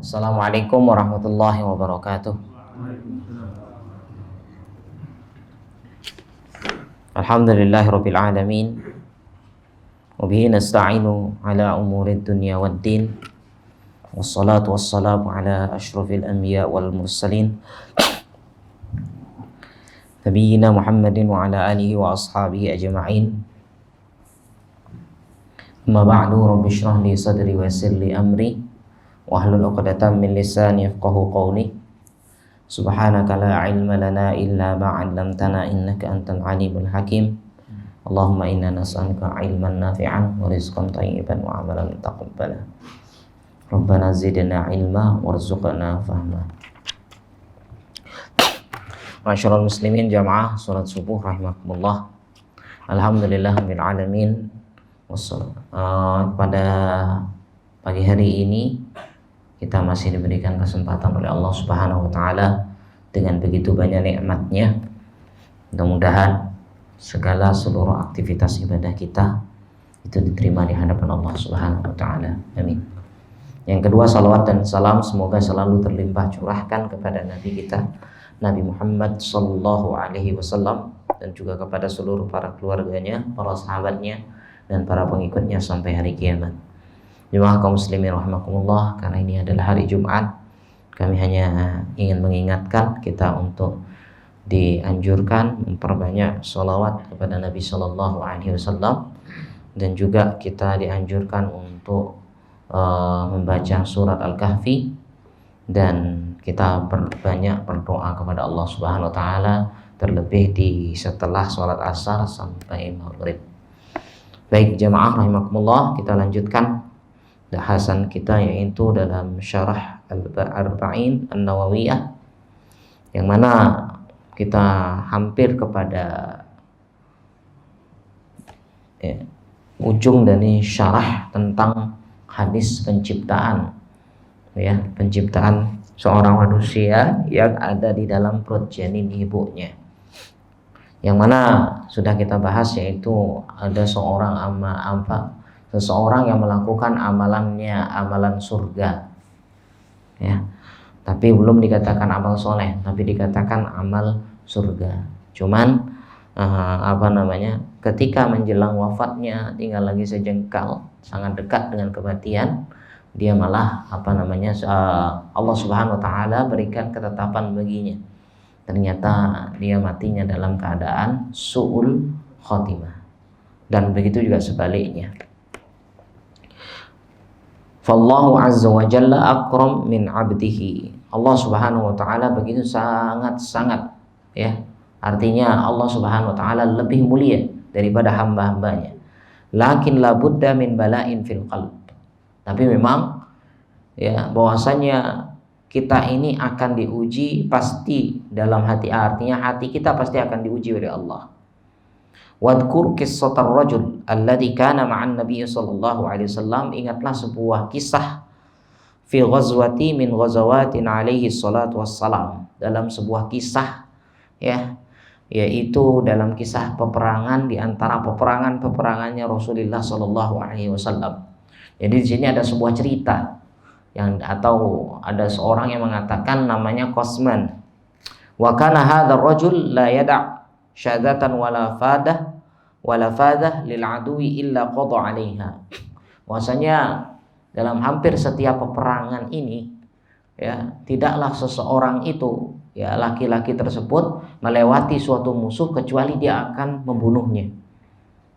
Assalamualaikum warahmatullahi wabarakatuh. Alhamdulillahirabbil alamin. Wa bihi nasta'inu ala umurid dunya waddin. Wassalatu wassalamu ala asyrafil anbiya wal mursalin. Nabiyyina Muhammadin wa ala alihi wa ashabihi ajma'in. Amma ba'du, rabbi shrah li sadri wa yassir li amri wahlul 'uqdatam min lisani yafqahu qawli. Subhanaka la ilma lana illa ma 'allamtana innaka antal alimul hakim. Allahumma inna nas'aluka ilman nafi'an wa rizqan thayyiban wa 'amalan taqabbala. Rabbana zidna ilma warzuqna fahma. Masyarul muslimin jamaah salat subuh rahimakumullah. Alhamdulillahirabbil alamin. Pada pagi hari ini kita masih diberikan kesempatan oleh Allah Subhanahu wa taala dengan begitu banyak nikmatnya. Mudah-mudahan segala seluruh aktivitas ibadah kita itu diterima di hadapan Allah Subhanahu wa taala. Amin. Yang kedua, salawat dan salam semoga selalu terlimpah curahkan kepada Nabi kita Nabi Muhammad sallallahu alaihi wasallam dan juga kepada seluruh para keluarganya, para sahabatnya dan para pengikutnya sampai hari kiamat. Jemaah kaum muslimin rahimakumullah, karena ini adalah hari Jumat, kami hanya ingin mengingatkan kita untuk dianjurkan memperbanyak sholawat kepada Nabi sallallahu alaihi wasallam, dan juga kita dianjurkan untuk membaca surat Al-Kahfi, dan kita banyak berdoa kepada Allah Subhanahu wa taala, terlebih di setelah sholat asar sampai maghrib. Baik jemaah rahimakumullah, kita lanjutkan bahasan kita yaitu dalam syarah Al-Arba'in An-Nawawiyah, yang mana kita hampir kepada ujung dari syarah tentang hadis penciptaan, penciptaan seorang manusia yang ada di dalam perut janin ibunya, yang mana sudah kita bahas, yaitu ada seseorang yang melakukan amalan surga, tapi belum dikatakan amal soleh, tapi dikatakan amal surga. Cuman ketika menjelang wafatnya tinggal lagi sejengkal, sangat dekat dengan kematian, dia malah Allah Subhanahu wa taala berikan ketetapan baginya. Ternyata dia matinya dalam keadaan su'ul khotimah, dan begitu juga sebaliknya. Fallahu azza wa jalla akram min abdihi. Allah Subhanahu wa taala begitu sangat-sangat, artinya Allah Subhanahu wa taala lebih mulia daripada hamba-hambanya. Lakin la budda min bala'in fil qalb. Tapi memang bahwasanya kita ini akan diuji pasti dalam hati, artinya hati kita pasti akan diuji oleh Allah. Wadkur qissatar rajul alladzi kana ma'an nabiy sallallahu alaihi wasallam. Ingatlah sebuah kisah fi ghazwati min ghazawatin alaihi salatu wassalam, dalam sebuah kisah yaitu dalam kisah peperangan di antara peperangannya Rasulullah sallallahu alaihi wasallam. Jadi di sini ada sebuah cerita atau ada seorang yang mengatakan namanya Qasman. Wa kana hadzal rajul la yada' syadatan wala fadah lil adui illa qada 'alaiha. Bahwasanya dalam hampir setiap peperangan ini tidaklah seseorang itu laki-laki tersebut melewati suatu musuh kecuali dia akan membunuhnya.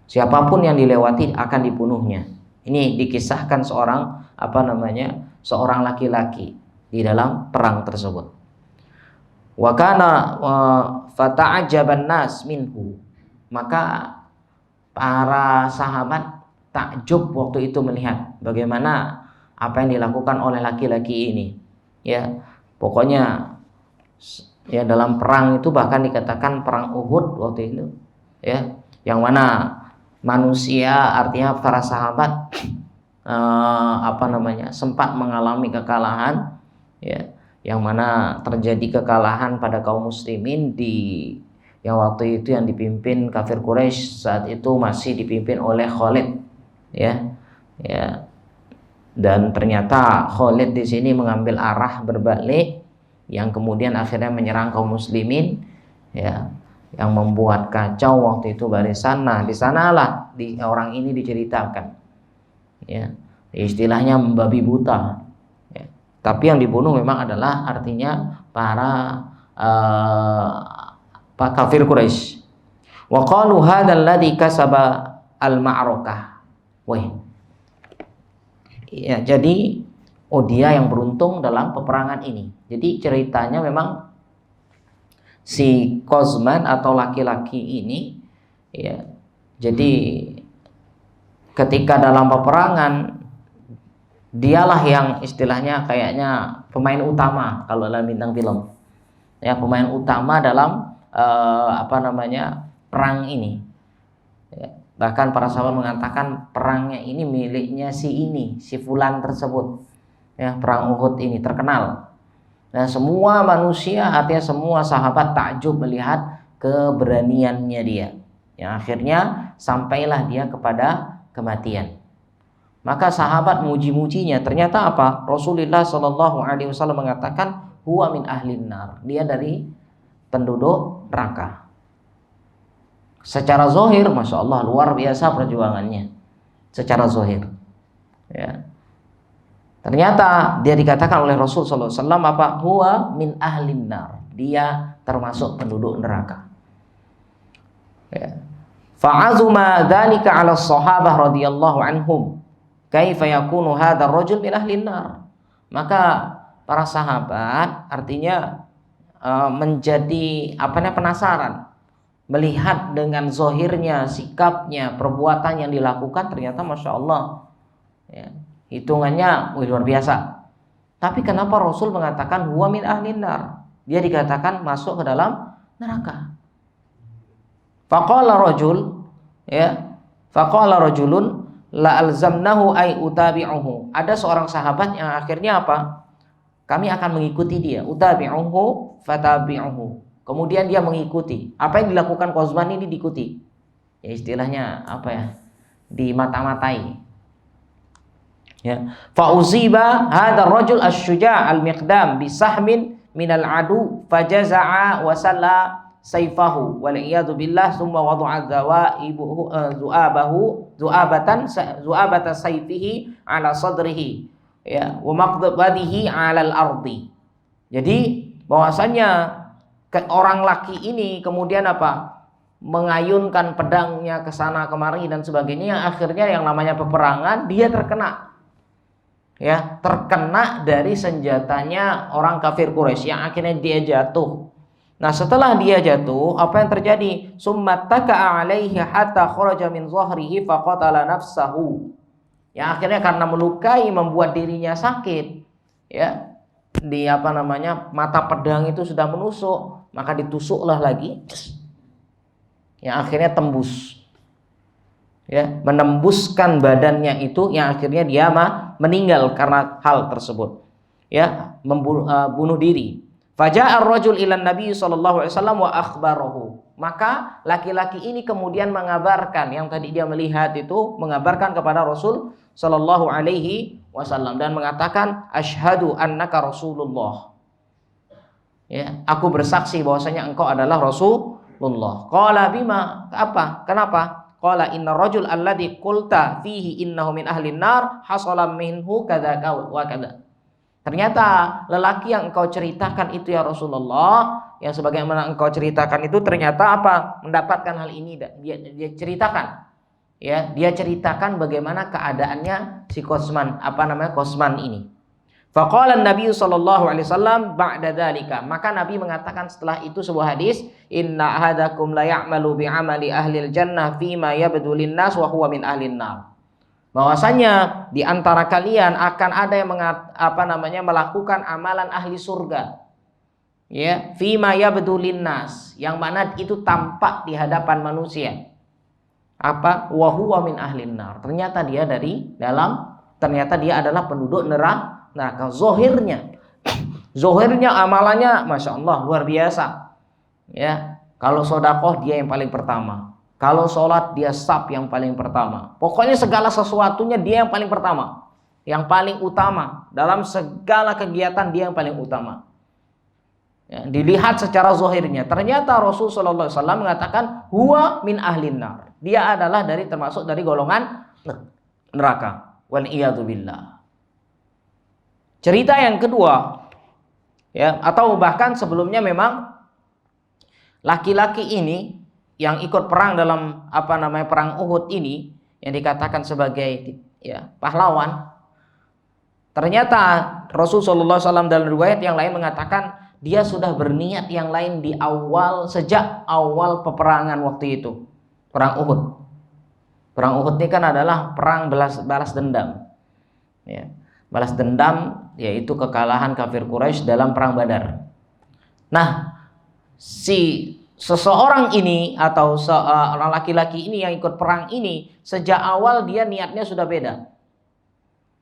Siapapun yang dilewati akan dibunuhnya. Ini dikisahkan seorang laki-laki di dalam perang tersebut. Wa kana fata'ajaban nas minhu. Maka para sahabat takjub waktu itu melihat bagaimana apa yang dilakukan oleh laki-laki ini. Pokoknya dalam perang itu bahkan dikatakan perang Uhud waktu itu, yang mana manusia, artinya para sahabat sempat mengalami kekalahan, yang mana terjadi kekalahan pada kaum muslimin yang waktu itu yang dipimpin kafir Quraisy saat itu masih dipimpin oleh Khalid, Dan ternyata Khalid di sini mengambil arah berbalik yang kemudian akhirnya menyerang kaum muslimin, ya, yang membuat kacau waktu itu barisan. Nah, di sanalah orang ini diceritakan, ya, istilahnya membabi buta, ya. Tapi yang dibunuh memang adalah artinya para kafir Quraisy. Wa qalu hadzal ladzi kasaba al-ma'rakah. Wah. Ya, jadi dia yang beruntung dalam peperangan ini. Jadi ceritanya memang si Kozman atau laki-laki ini, ya, jadi ketika dalam peperangan dialah yang istilahnya kayaknya pemain utama kalau dalam bintang film, ya, pemain utama dalam perang ini, ya. Bahkan para sahabat mengatakan perangnya ini miliknya si fulan tersebut, ya, perang Uhud ini terkenal. Nah, semua manusia, artinya semua sahabat takjub melihat keberaniannya dia. Yang akhirnya sampailah dia kepada kematian. Maka sahabat muji-mujinya. Ternyata apa? Rasulullah Shallallahu Alaihi Wasallam mengatakan huwa min ahlin nar. Dia dari penduduk neraka. Secara zahir, masya Allah, luar biasa perjuangannya. Secara zahir, ya. Ternyata dia dikatakan oleh Rasul sallallahu alaihi wasallam apa? Huwa min ahlin nar. Dia termasuk penduduk neraka. Ya. Fa'azuma dzalika 'ala sahabah radhiyallahu anhum. Kaifa yakunu hadzal rajul min ahlin nar? Maka para sahabat artinya menjadi penasaran melihat dengan zahirnya, sikapnya, perbuatan yang dilakukan, ternyata masya Allah, ya, hitungannya luar biasa. Tapi kenapa Rasul mengatakan huwa min ahlin nar? Dia dikatakan masuk ke dalam neraka. Faqala rajul, ya, faqala rajulun la alzamnahu ay utabi'uhu. Ada seorang sahabat yang akhirnya apa? Kami akan mengikuti dia. Utabi'uhu fatabi'uhu. Kemudian dia mengikuti. Apa yang dilakukan Kozman ini diikuti. Ya, istilahnya apa ya? Dimata-matai. Ya, fauziba hadzal rajul asy-syuja' al-miqdam bisahmin minal adu fajaza'a wa salla sayfahu wal iyadu billah thumma wada'a zu'abata sayfihi ala sadrihi, ya, wa maqdabadihi 'ala al-ardi. Jadi bahwasanya orang laki ini kemudian apa? Mengayunkan pedangnya ke sana kemari dan sebagainya. Akhirnya yang namanya peperangan dia terkena, ya, terkena dari senjatanya orang kafir Quraisy yang akhirnya dia jatuh. Nah, setelah dia jatuh, apa yang terjadi? Summataka 'alaihi hatta kharaja min dhahrihi faqatala nafsahu. Yang akhirnya karena melukai membuat dirinya sakit, ya, di mata pedang itu sudah menusuk, maka ditusuklah lagi, yang akhirnya tembus, ya, menembuskan badannya itu, yang akhirnya dia meninggal karena hal tersebut, ya, bunuh diri. Faja'a ar-rajul ila Nabi sallallahu alaihi wasallam wa akhbarahu. Maka laki-laki ini kemudian mengabarkan, yang tadi dia melihat itu, mengabarkan kepada Rasul sallallahu alaihi wasallam dan mengatakan asyhadu annaka rasulullah. Ya, aku bersaksi bahwasanya engkau adalah Rasulullah. Qala bima? Apa? Kenapa? Qala inna rajul alladhi qulta fihi innahu min ahlin nar hasala minhu kadza wa kadza. Ternyata lelaki yang engkau ceritakan itu ya Rasulullah, yang sebagaimana engkau ceritakan itu ternyata apa? Mendapatkan hal ini. Dia ceritakan, ya, dia ceritakan bagaimana keadaannya si Kozman, Kozman ini. Faqala Nabi sallallahu alaihi wasallam ba'da dzalika. Maka Nabi mengatakan setelah itu sebuah hadis, inna ahadakum la ya'malu bi'amali ahlil jannah fima yabdu linnas wa huwa min ahlin nar. Bahwasanya di antara kalian akan ada yang melakukan amalan ahli surga, ya, fima yabdu linnas, yang mana itu tampak di hadapan manusia. Apa? Wa huwa min ahlin nar. Ternyata dia adalah penduduk neraka. Zohirnya amalannya masya Allah luar biasa, ya. Kalau sedekah dia yang paling pertama, kalau sholat dia saf yang paling pertama, pokoknya segala sesuatunya dia yang paling pertama, yang paling utama dalam segala kegiatan, dia yang paling utama. Ya, dilihat secara zahirnya, ternyata Rasul sallallahu alaihi wasallam mengatakan huwa min ahlin nar. Dia adalah termasuk dari golongan neraka. Wal iyadu billah. Cerita yang kedua, ya, atau bahkan sebelumnya memang laki-laki ini yang ikut perang dalam perang Uhud ini yang dikatakan sebagai pahlawan. Ternyata Rasul sallallahu alaihi wasallam dalam riwayat yang lain mengatakan dia sudah berniat yang lain sejak awal peperangan waktu itu, perang Uhud. Perang Uhud ini kan adalah perang balas dendam. Ya, balas dendam yaitu kekalahan kafir Quraisy dalam perang Badar. Nah, seseorang ini atau seorang laki-laki ini yang ikut perang ini sejak awal dia niatnya sudah beda.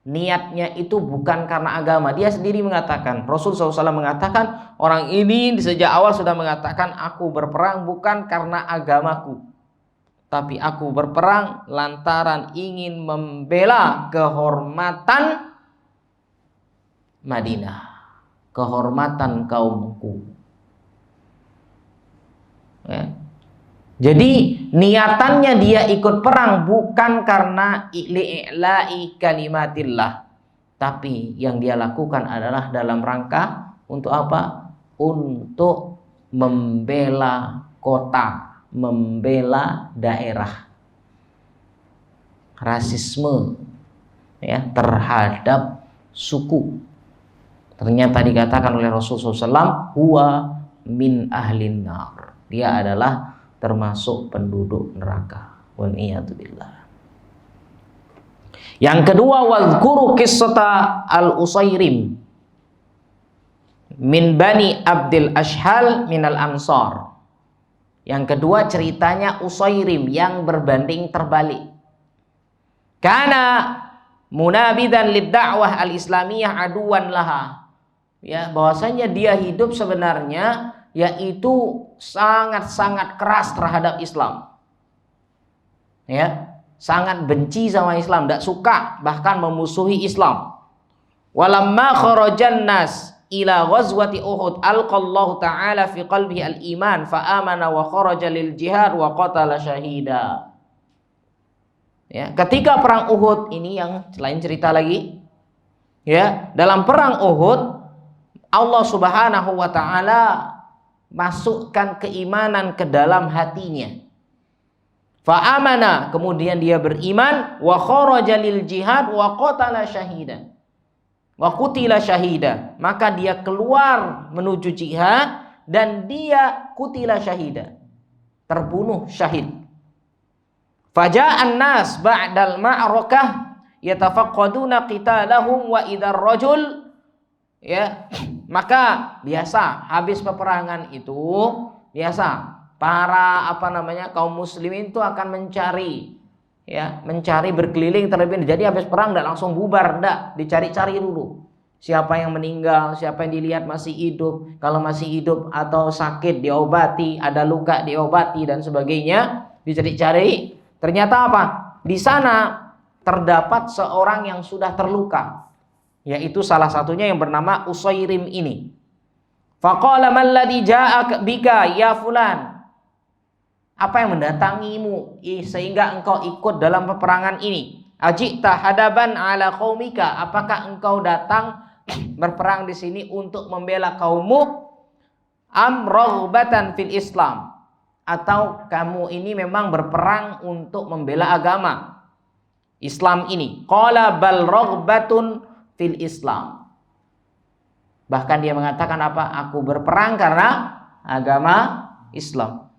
Niatnya itu bukan karena agama. Dia sendiri mengatakan, Rasul SAW mengatakan, orang ini sejak awal sudah mengatakan, aku berperang bukan karena agamaku, tapi aku berperang lantaran ingin membela kehormatan Madinah, kehormatan kaumku. Ya. Jadi niatannya dia ikut perang bukan karena li'i'la'i kalimatillah, tapi yang dia lakukan adalah dalam rangka untuk apa? Untuk membela kota, membela daerah. Rasisme ya terhadap suku. Ternyata dikatakan oleh Rasulullah SAW, huwa min ahlin nar. Dia adalah termasuk penduduk neraka. Waliyadzubillah. Yang kedua, wazkuru qissata al-Usairim min Bani Abdil Ashhal minal Ansar. Yang kedua ceritanya Usairim yang berbanding terbalik. Kana munabidan lid-da'wah al-islamiyah aduwan laha. Ya, bahwasanya dia hidup sebenarnya yaitu sangat-sangat keras terhadap Islam. Ya, sangat benci sama Islam, tidak suka, bahkan memusuhi Islam. Walamma kharajan nas ila ghazwati Uhud alqallahu ta'ala fi qalbihi al-iman fa amana wa kharaja lil jihad wa qatala syahida. Ya, ketika perang Uhud ini yang lain cerita lagi. Ya, dalam perang Uhud Allah Subhanahu wa taala masukkan keimanan ke dalam hatinya. Fa'amana, kemudian dia beriman, wa kharaja lil jihad wa qatala syahida. Wa qutila syahida, maka dia keluar menuju jihad dan dia qutila syahida, terbunuh syahid. Faja'an nas ba'dal ma'rakah yatafaqqaduna qitalahum wa idar rajul. Ya, maka biasa habis peperangan itu biasa para kaum muslimin itu akan mencari berkeliling terlebih. Jadi habis perang tidak langsung bubar, tidak, dicari-cari dulu siapa yang meninggal, siapa yang dilihat masih hidup, kalau masih hidup atau sakit diobati, ada luka diobati dan sebagainya, dicari-cari. Ternyata apa? Di sana terdapat seorang yang sudah terluka, yaitu salah satunya yang bernama Usairim ini. Faqala man ladzi ja'aka bika ya fulan. Apa yang mendatangimu sehingga engkau ikut dalam peperangan ini? Ajita hadaban ala qaumika. Apakah engkau datang berperang di sini untuk membela kaummu? Am raghbatan fil Islam? Atau kamu ini memang berperang untuk membela agama Islam ini? Qala bal raghbatun fil Islam. Bahkan dia mengatakan apa? Aku berperang karena agama Islam.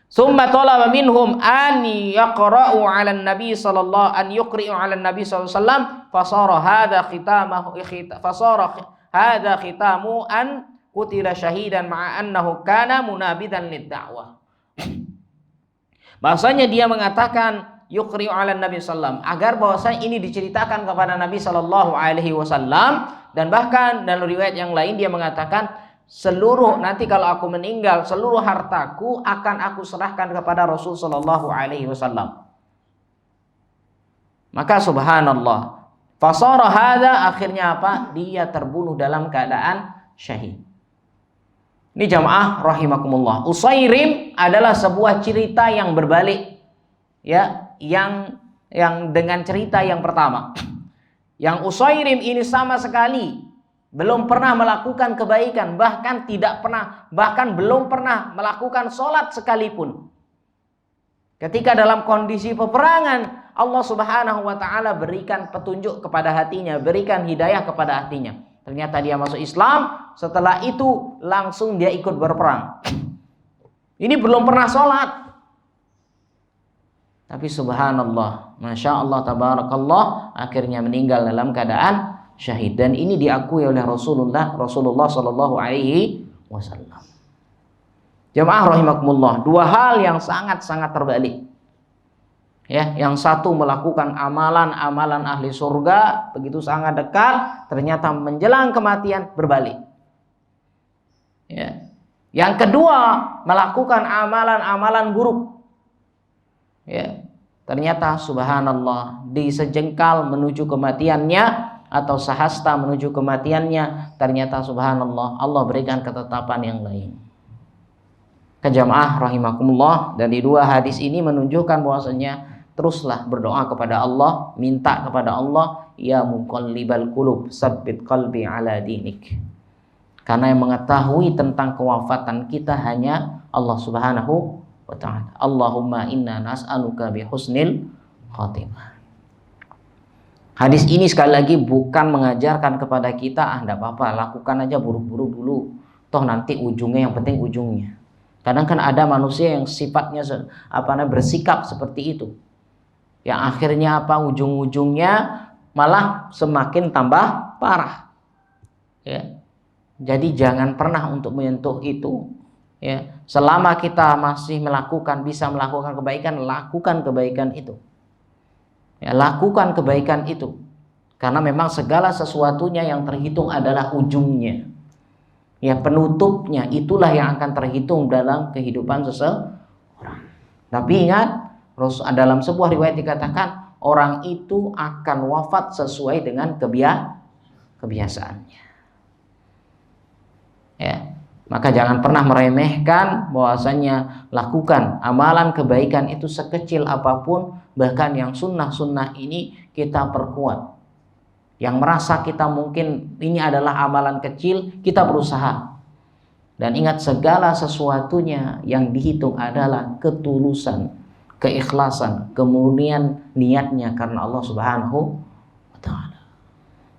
Summa talaba minhum an yaqra'u 'ala an-nabi sallallahu an yuqri'u 'ala an-nabi sallallahu alaihi wasallam fasara hadha khitamu an qutila syahidan ma'a annahu kana munabidan lid-da'wah. Bahasanya dia mengatakan yuqri'u 'ala an-nabi sallallahu agar bahwasanya ini diceritakan kepada Nabi sallallahu alaihi wasallam. Dan bahkan dalam riwayat yang lain dia mengatakan nanti kalau aku meninggal seluruh hartaku akan aku serahkan kepada Rasul sallallahu alaihi wasallam. Maka subhanallah, Fasara hadza, akhirnya apa? Dia terbunuh dalam keadaan syahid. Ini jamaah rahimakumullah. Usairim adalah sebuah cerita yang berbalik, ya, yang dengan cerita yang pertama. Yang Usairim ini sama sekali belum pernah melakukan kebaikan, bahkan belum pernah melakukan sholat sekalipun. Ketika dalam kondisi peperangan, Allah Subhanahu wa taala berikan petunjuk kepada hatinya, berikan hidayah kepada hatinya. Ternyata dia masuk Islam, setelah itu langsung dia ikut berperang. Ini belum pernah sholat. Tapi subhanallah, masya Allah, tabarakallah, akhirnya meninggal dalam keadaan syahid. Dan ini diakui oleh Rasulullah Shallallahu Alaihi Wasallam. Jamaah rahimakumullah, dua hal yang sangat-sangat terbalik. Ya, yang satu melakukan amalan-amalan ahli surga begitu sangat dekat, ternyata menjelang kematian berbalik. Ya. Yang kedua melakukan amalan-amalan buruk. Ya, ternyata subhanallah di sejengkal menuju kematiannya atau sehasta menuju kematiannya, ternyata subhanallah Allah berikan ketetapan yang lain. Jamaah rahimakumullah, dari dua hadis ini menunjukkan bahwasanya teruslah berdoa kepada Allah, minta kepada Allah, ya muqallibal qulub, tsabbit qalbi ala dinik. Karena yang mengetahui tentang kewafatan kita hanya Allah Subhanahu wa ta'ala. Allahumma inna nas'aluka bihusnil khatimah. Hadis ini sekali lagi bukan mengajarkan kepada kita enggak apa-apa, lakukan aja buruk-buruk dulu, toh nanti ujungnya, yang penting ujungnya. Kadang kan ada manusia yang sifatnya bersikap seperti itu, yang akhirnya ujung-ujungnya malah semakin tambah parah. Ya. Jadi jangan pernah untuk menyentuh itu. Ya. Selama kita masih bisa melakukan kebaikan, lakukan kebaikan itu. Ya, lakukan kebaikan itu. Karena memang segala sesuatunya yang terhitung adalah ujungnya. Ya, penutupnya itulah yang akan terhitung dalam kehidupan seseorang. Tapi ingat, dalam sebuah riwayat dikatakan orang itu akan wafat sesuai dengan kebiasaannya. Ya, maka jangan pernah meremehkan bahwasanya lakukan amalan kebaikan itu sekecil apapun, bahkan yang sunnah-sunnah ini kita perkuat. Yang merasa kita mungkin ini adalah amalan kecil, kita berusaha. Dan ingat, segala sesuatunya yang dihitung adalah ketulusan, keikhlasan, kemudian niatnya karena Allah Subhanahu wa ta'ala.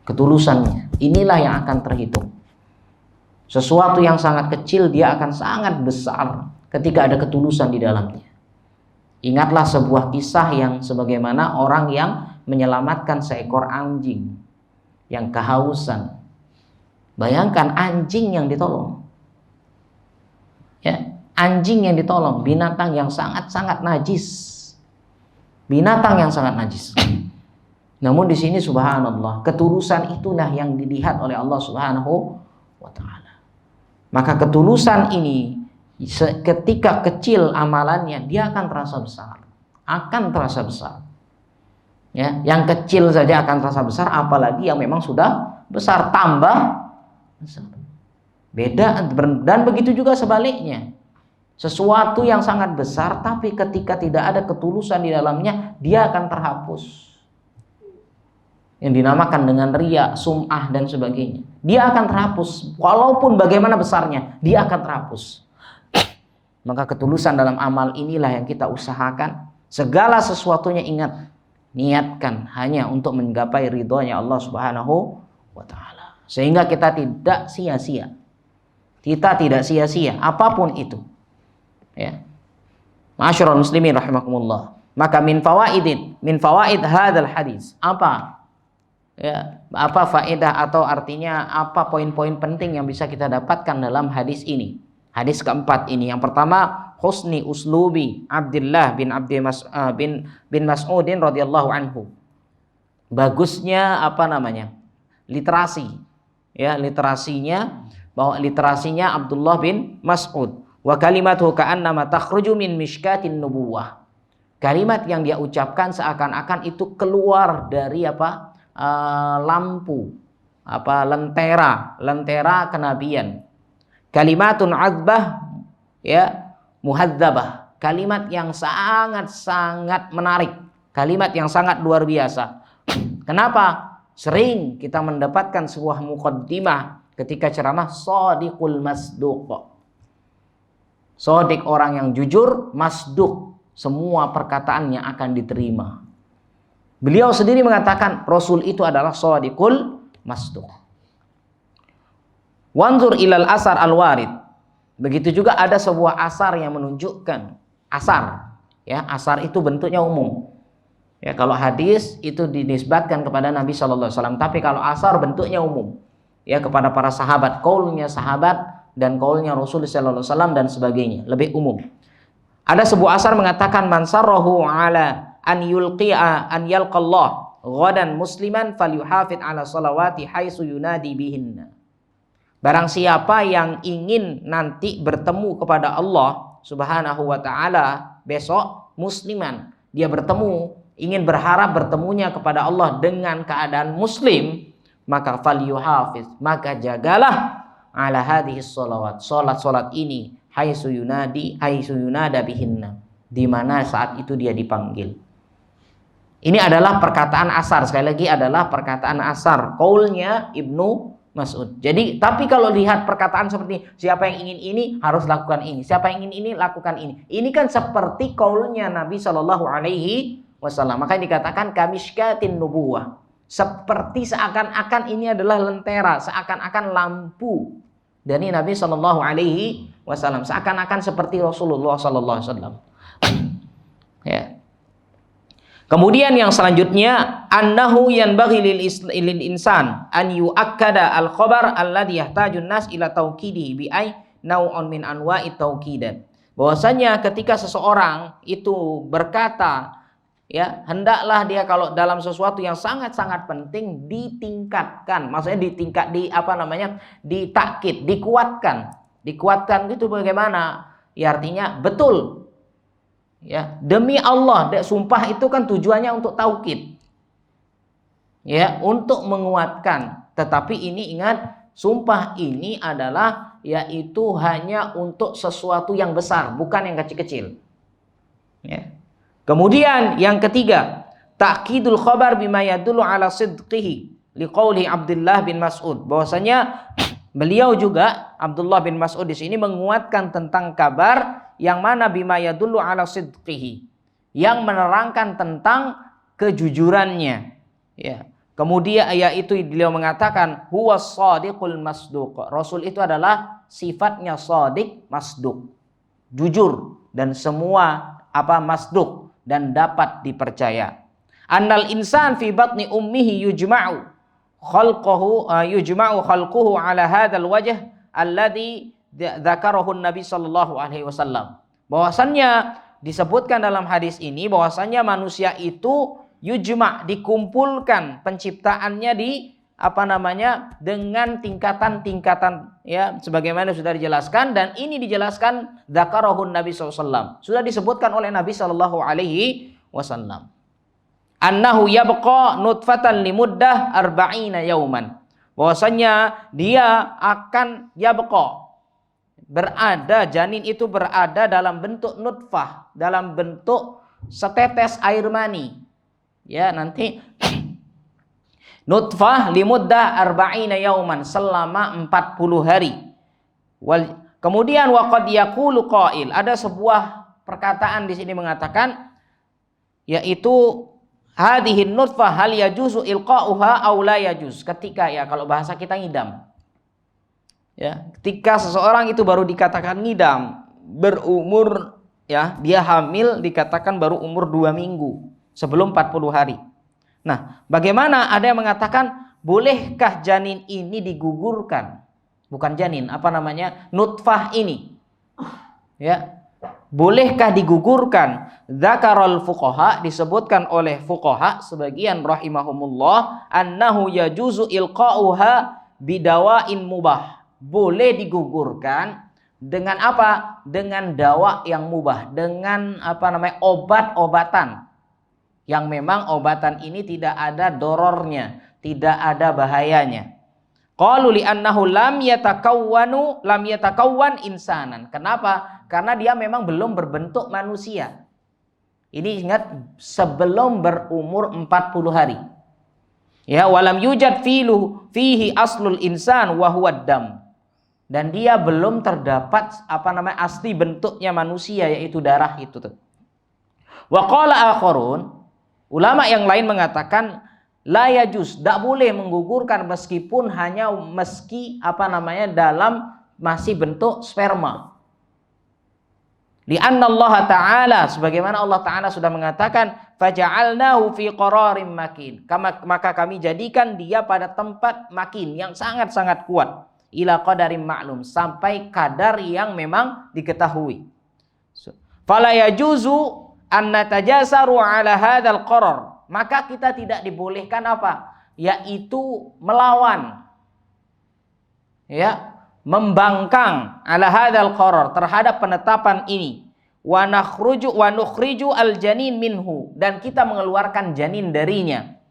Ketulusannya, inilah yang akan terhitung. Sesuatu yang sangat kecil dia akan sangat besar ketika ada ketulusan di dalamnya. Ingatlah sebuah kisah yang sebagaimana orang yang menyelamatkan seekor anjing yang kehausan. Bayangkan anjing yang ditolong. Ya, anjing yang ditolong, binatang yang sangat-sangat najis. Binatang yang sangat najis. Namun di sini subhanallah, ketulusan itulah yang dilihat oleh Allah Subhanahu wa ta'ala. Maka ketulusan ini ketika kecil amalannya, dia akan terasa besar. Akan terasa besar. Ya, yang kecil saja akan terasa besar, apalagi yang memang sudah besar, tambah besar. Beda, dan begitu juga sebaliknya. Sesuatu yang sangat besar tapi ketika tidak ada ketulusan di dalamnya, dia akan terhapus. Yang dinamakan dengan riya, sum'ah dan sebagainya. Dia akan terhapus. Walaupun bagaimana besarnya, dia akan terhapus. Maka ketulusan dalam amal inilah yang kita usahakan. Segala sesuatunya ingat, niatkan hanya untuk menggapai ridhonya Allah Subhanahu wa ta'ala. Sehingga kita tidak sia-sia. Kita tidak sia-sia apapun itu. Ya. Ma'asyiral muslimin rahimakumullah. Maka min fawaid hadzal hadis. Apa? Ya, apa faedah atau artinya apa poin-poin penting yang bisa kita dapatkan dalam hadis ini? Hadis keempat ini. Yang pertama, husni uslubi Abdullah bin Mas'udin radhiyallahu anhu. Bagusnya literasi. Ya, literasinya Abdullah bin Mas'ud. Wa kalimatuhu ka'annama takhruju min mishkatin nubuwah. Kalimat yang dia ucapkan seakan-akan itu keluar dari lampu, lentera kenabian. Kalimatun azbah, ya, muhadzabah, kalimat yang sangat menarik, kalimat yang sangat luar biasa. Kenapa? Sering kita mendapatkan sebuah muqaddimah ketika ceramah, shadiqul masduq. Shadiq, orang yang jujur, masduq, semua perkataannya akan diterima. Beliau sendiri mengatakan Rasul itu adalah shadiqul masduq. Wanzur ilal asar al-warid. Begitu juga ada sebuah asar yang menunjukkan asar, ya, asar itu bentuknya umum. Ya, kalau hadis itu dinisbatkan kepada Nabi sallallahu alaihi wasallam, tapi kalau asar bentuknya umum. Ya, kepada para sahabat, qaulnya sahabat dan qaulnya Rasul sallallahu alaihi wasallam dan sebagainya, lebih umum. Ada sebuah asar mengatakan man sarrahu ala an yulqi'a an yalqallah ghadan musliman falyuhafid ala salawati haitsu yunadi bihinna. Barang siapa yang ingin nanti bertemu kepada Allah Subhanahu wa taala besok, musliman, dia bertemu, ingin berharap bertemunya kepada Allah dengan keadaan muslim, maka falyuhafiz, maka jagalah ala hadhihi sholawat, salat ini, haitsu yunada bihinna, di mana saat itu dia dipanggil. Ini adalah perkataan asar, sekali lagi adalah perkataan asar, qaulnya Ibnu Mas'ud. Jadi, tapi kalau lihat perkataan seperti siapa yang ingin ini harus lakukan ini, siapa yang ingin ini lakukan ini. Ini kan seperti qaulnya Nabi Shallallahu alaihi wasallam. Makanya dikatakan kamishkatin nubuwah. Seperti seakan-akan ini adalah lentera, seakan-akan lampu dari Nabi Shallallahu alaihi wasallam, seakan-akan seperti Rasulullah Shallallahu alaihi wasallam. Ya. Kemudian yang selanjutnya, annahu yanbaghi lil insan an yu'akkada al khabar alladhi yahtajun nas ila tauqidihi bi ay nau'un min anwa'i tauqidat. Bahwasanya ketika seseorang itu berkata, ya, hendaklah dia kalau dalam sesuatu yang sangat-sangat penting ditingkatkan, maksudnya ditakkid, dikuatkan gitu. Bagaimana? Ya, artinya betul. Ya, demi Allah, sumpah itu kan tujuannya untuk taukid, ya, untuk menguatkan. Tetapi ini ingat, sumpah ini adalah yaitu hanya untuk sesuatu yang besar, bukan yang kecil-kecil. Ya. Kemudian yang ketiga, ta'kidul khabar bima yadullu ala sidqihi liqauli Abdullah bin Mas'ud. Bahwasanya beliau juga Abdullah bin Mas'ud di sini menguatkan tentang kabar yang mana bima yadullu ala sidqihi, yang menerangkan tentang kejujurannya. Ya. Kemudian yaitu beliau mengatakan huwas shadiqul masduq. Rasul itu adalah sifatnya shadiq masduq, jujur dan semua masduq dan dapat dipercaya. Annal insan fi batni ummihi yujma'u khalquhu ala hadzal wajh alladhi dzakarahu Nabi sallallahu alaihi wasallam. Bahwasannya disebutkan dalam hadis ini bahwasannya manusia itu yujma', dikumpulkan penciptaannya di dengan tingkatan-tingkatan, ya, sebagaimana sudah dijelaskan, dan ini dijelaskan dzakarahu Nabi sallallahu alaihi wasallam, sudah disebutkan oleh Nabi sallallahu alaihi wasallam. Annahu yabqa nutfatan limuddah arba'ina yauman. Bahwasanya dia akan yabqa, berada, janin itu berada dalam bentuk nutfah, dalam bentuk setetes air mani. Ya, nanti nutfah limuddah arba'ina yauman, selama 40 hari. Kemudian waqad yaqulu qail, ada sebuah perkataan di sini mengatakan, yaitu hadhihi nutfah hal yajuzu ilqa'uha aw la yajuz. Ketika, ya, kalau bahasa kita ngidam. Ya, ketika seseorang itu baru dikatakan ngidam, berumur, ya, dia hamil dikatakan baru umur 2 minggu sebelum 40 hari. Nah, bagaimana? Ada yang mengatakan, bolehkah janin ini digugurkan? Bukan janin, nutfah ini. Ya. Bolehkah digugurkan? Dzakarul fuqaha, disebutkan oleh fuqaha sebagian rahimahumullah, annahu yajuzu ilqa'uha bidawain mubah. Boleh digugurkan dengan apa? Dengan dawa yang mubah, dengan obat-obatan yang memang obatan ini tidak ada dorornya, tidak ada bahayanya. Qalu li'annahu lam yatakawwan insanan. Kenapa? Karena dia memang belum berbentuk manusia. Ini ingat, sebelum berumur 40 hari. Ya, walam yujad fihi aslul insan wa huwa dam. Dan dia belum terdapat asli bentuknya manusia, yaitu darah itu tuh. Wa qala akharun, ulama yang lain mengatakan la yajuz, tidak boleh menggugurkan meskipun dalam masih bentuk sperma. Lianna Allah Ta'ala, sebagaimana Allah Ta'ala sudah mengatakan, faja'alnahu fi qararin makin. Maka kami jadikan dia pada tempat makin yang sangat-sangat kuat. Ila qadarin ma'lum, sampai kadar yang memang diketahui. Fala yajuzu an natajasaru ala hadzal qarar. Maka kita tidak dibolehkan apa? Yaitu melawan. Ya, membangkang ala hadzal qarar, terhadap penetapan ini. Wa nukhriju al janin minhu, dan kita mengeluarkan janin darinya.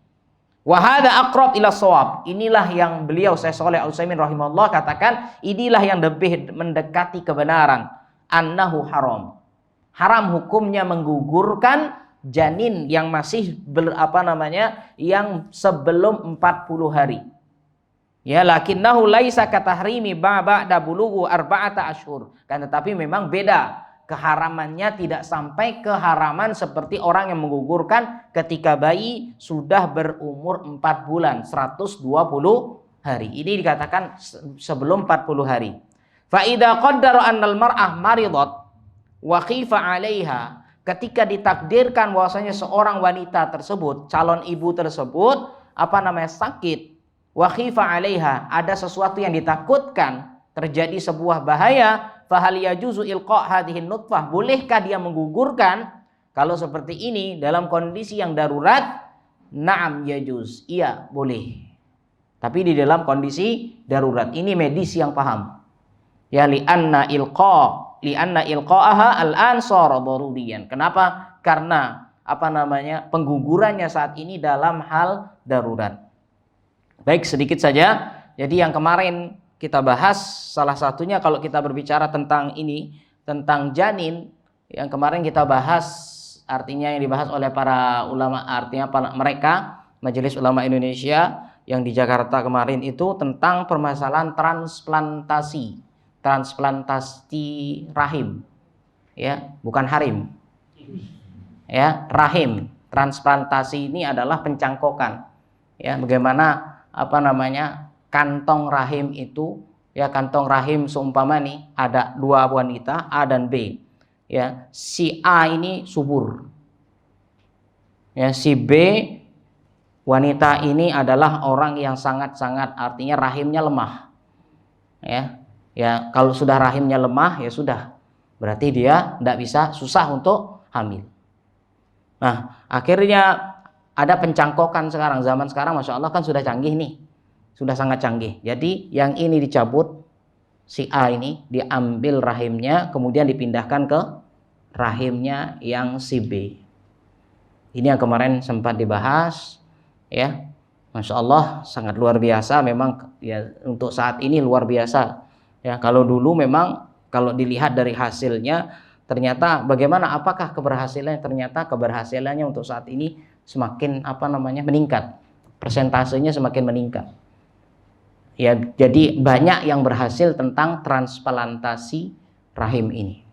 Wa hadza aqrab ila shawab. Inilah yang beliau Syekh Shalih Al Utsaimin rahimahullah katakan, inilah yang lebih mendekati kebenaran. Annahu haram. Haram hukumnya menggugurkan janin yang masih yang sebelum 40 hari. Ya, lakinnahu laisa katahrimi ba'da bulughu arba'ata ashhur. Kan tetapi memang beda. Keharamannya tidak sampai keharaman seperti orang yang menggugurkan ketika bayi sudah berumur 4 bulan, 120 hari. Ini dikatakan sebelum 40 hari. Fa idza qaddara annal mar'ah maridat wa khifa 'alaiha, ketika ditakdirkan bahwasanya seorang wanita tersebut, calon ibu tersebut sakit, wa khifa 'alaiha, ada sesuatu yang ditakutkan terjadi sebuah bahaya, fahal yajuzu ilqa hadhihi nutfah, bolehkah dia menggugurkan kalau seperti ini dalam kondisi yang darurat? Na'am yajuz, iya boleh. Tapi di dalam kondisi darurat. Ini medis yang paham. Ya, li'anna ilqa'aha al-an sara daruriyan. Kenapa? Karena penggugurannya saat ini dalam hal darurat. Baik, sedikit saja. Jadi yang kemarin kita bahas, salah satunya kalau kita berbicara tentang ini, tentang janin, yang kemarin kita bahas, artinya yang dibahas oleh para ulama, artinya mereka Majelis Ulama Indonesia yang di Jakarta kemarin itu tentang permasalahan transplantasi rahim, ya, bukan harim, ya, rahim. Transplantasi ini adalah pencangkokan, ya, bagaimana kantong rahim itu, ya, kantong rahim seumpama nih ada 2 wanita A dan B, ya, si A ini subur, ya, si B wanita ini adalah orang yang sangat-sangat, artinya rahimnya lemah, ya, ya, kalau sudah rahimnya lemah ya sudah, berarti dia tidak bisa, susah untuk hamil. Nah, akhirnya ada pencangkokan sekarang, zaman sekarang Masya Allah kan sudah canggih nih, sudah sangat canggih. Jadi yang ini dicabut, si A ini diambil rahimnya, kemudian dipindahkan ke rahimnya yang si B. Ini yang kemarin sempat dibahas, ya. Masya Allah sangat luar biasa memang, ya, untuk saat ini luar biasa. Ya, kalau dulu memang kalau dilihat dari hasilnya ternyata bagaimana, apakah keberhasilannya? Ternyata keberhasilannya untuk saat ini semakin meningkat. Persentasenya semakin meningkat. Ya, jadi banyak yang berhasil tentang transplantasi rahim ini.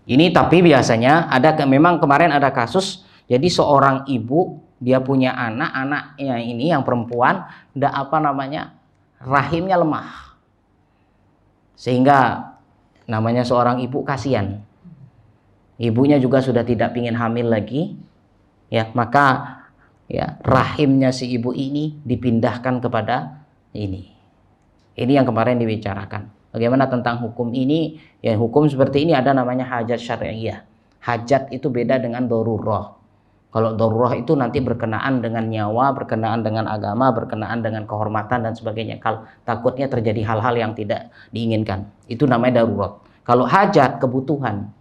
Ini tapi biasanya memang kemarin ada kasus, jadi seorang ibu dia punya anaknya ini yang perempuan, rahimnya lemah. Sehingga namanya seorang ibu kasihan. Ibunya juga sudah tidak ingin hamil lagi. Ya, maka ya rahimnya si ibu ini dipindahkan kepada ini. Ini yang kemarin dibicarakan. Bagaimana tentang hukum ini? Ya, hukum seperti ini ada namanya hajat syariah. Hajat itu beda dengan darurah. Kalau darurah itu nanti berkenaan dengan nyawa, berkenaan dengan agama, berkenaan dengan kehormatan dan sebagainya. Kalau takutnya terjadi hal-hal yang tidak diinginkan, itu namanya darurat. Kalau hajat, kebutuhan,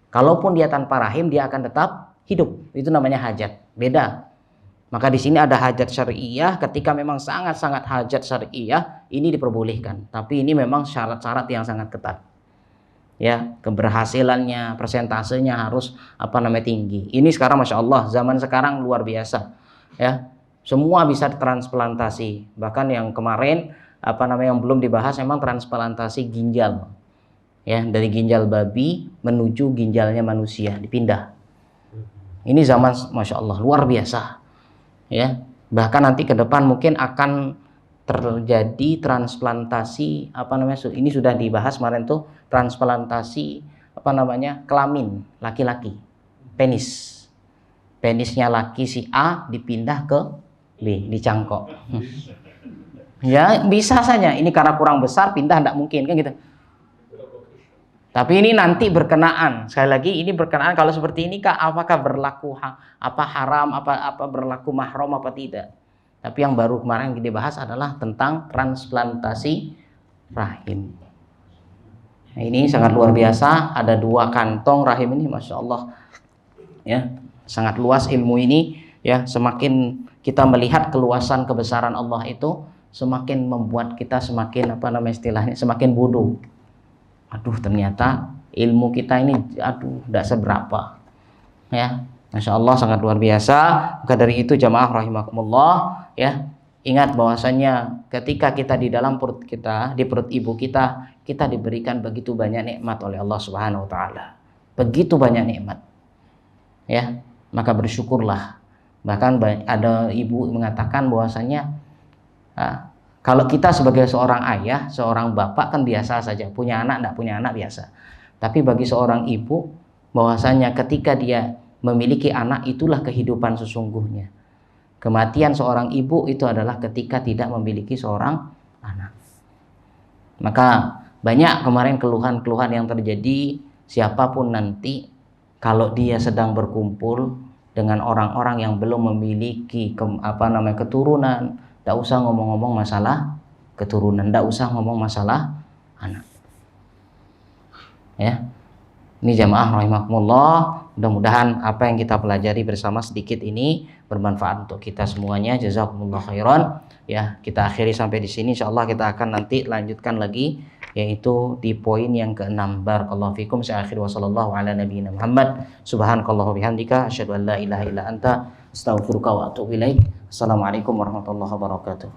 kalaupun dia tanpa rahim dia akan tetap hidup, itu namanya hajat. Beda. Maka di sini ada hajat syariah. Ketika memang sangat-sangat hajat syariah, ini diperbolehkan. Tapi ini memang syarat-syarat yang sangat ketat. Ya, keberhasilannya, persentasenya harus tinggi. Ini sekarang masya Allah, zaman sekarang luar biasa. Ya, semua bisa transplantasi. Bahkan yang kemarin yang belum dibahas memang transplantasi ginjal. Ya, dari ginjal babi menuju ginjalnya manusia dipindah. Ini zaman masya Allah luar biasa. Ya, bahkan nanti ke depan mungkin akan terjadi transplantasi ini sudah dibahas kemarin tuh, transplantasi kelamin laki-laki, penisnya laki si A dipindah ke B, dicangkok. Ya bisa saja, ini karena kurang besar pindah tidak mungkin kan gitu. Tapi ini nanti berkenaan, sekali lagi ini berkenaan kalau seperti ini Kak, apakah berlaku haram, berlaku mahram apa tidak. Tapi yang baru kemarin kita bahas adalah tentang transplantasi rahim. Nah, ini sangat luar biasa, ada 2 kantong rahim ini, masya Allah. Ya, sangat luas ilmu ini. Ya, semakin kita melihat keluasan kebesaran Allah itu, semakin membuat kita semakin semakin bodoh. Aduh, ternyata ilmu kita ini tidak seberapa. Ya, masya Allah sangat luar biasa. Maka dari itu jamaah rahimakumullah, ya, ingat bahwasanya ketika kita di dalam perut kita, di perut ibu kita, kita diberikan begitu banyak nikmat oleh Allah Subhanahu wa taala. Begitu banyak nikmat. Ya, maka bersyukurlah. Bahkan ada ibu mengatakan bahwasanya kalau kita sebagai seorang ayah, seorang bapak kan biasa saja, punya anak, tidak punya anak biasa. Tapi bagi seorang ibu, bahwasanya ketika dia memiliki anak, itulah kehidupan sesungguhnya. Kematian seorang ibu itu adalah ketika tidak memiliki seorang anak. Maka banyak kemarin keluhan-keluhan yang terjadi, siapapun nanti kalau dia sedang berkumpul dengan orang-orang yang belum memiliki keturunan, tidak usah ngomong-ngomong masalah keturunan, tidak usah ngomong masalah anak. Ya, ini jamaah rahimakumullah, mudah-mudahan apa yang kita pelajari bersama sedikit ini bermanfaat untuk kita semuanya. Jazakumullah khairan. Ya, kita akhiri sampai di sini. Insyaallah kita akan nanti lanjutkan lagi, yaitu di poin yang ke-6. Barakallahu fikum. Saya akhiri wa sallallahu ala nabiyina Muhammad. Subhanakallahu bihamdika asyhadu an la ilaha illa anta astaghfiruka wa atubu ilaik. Assalamualaikum warahmatullahi wabarakatuh.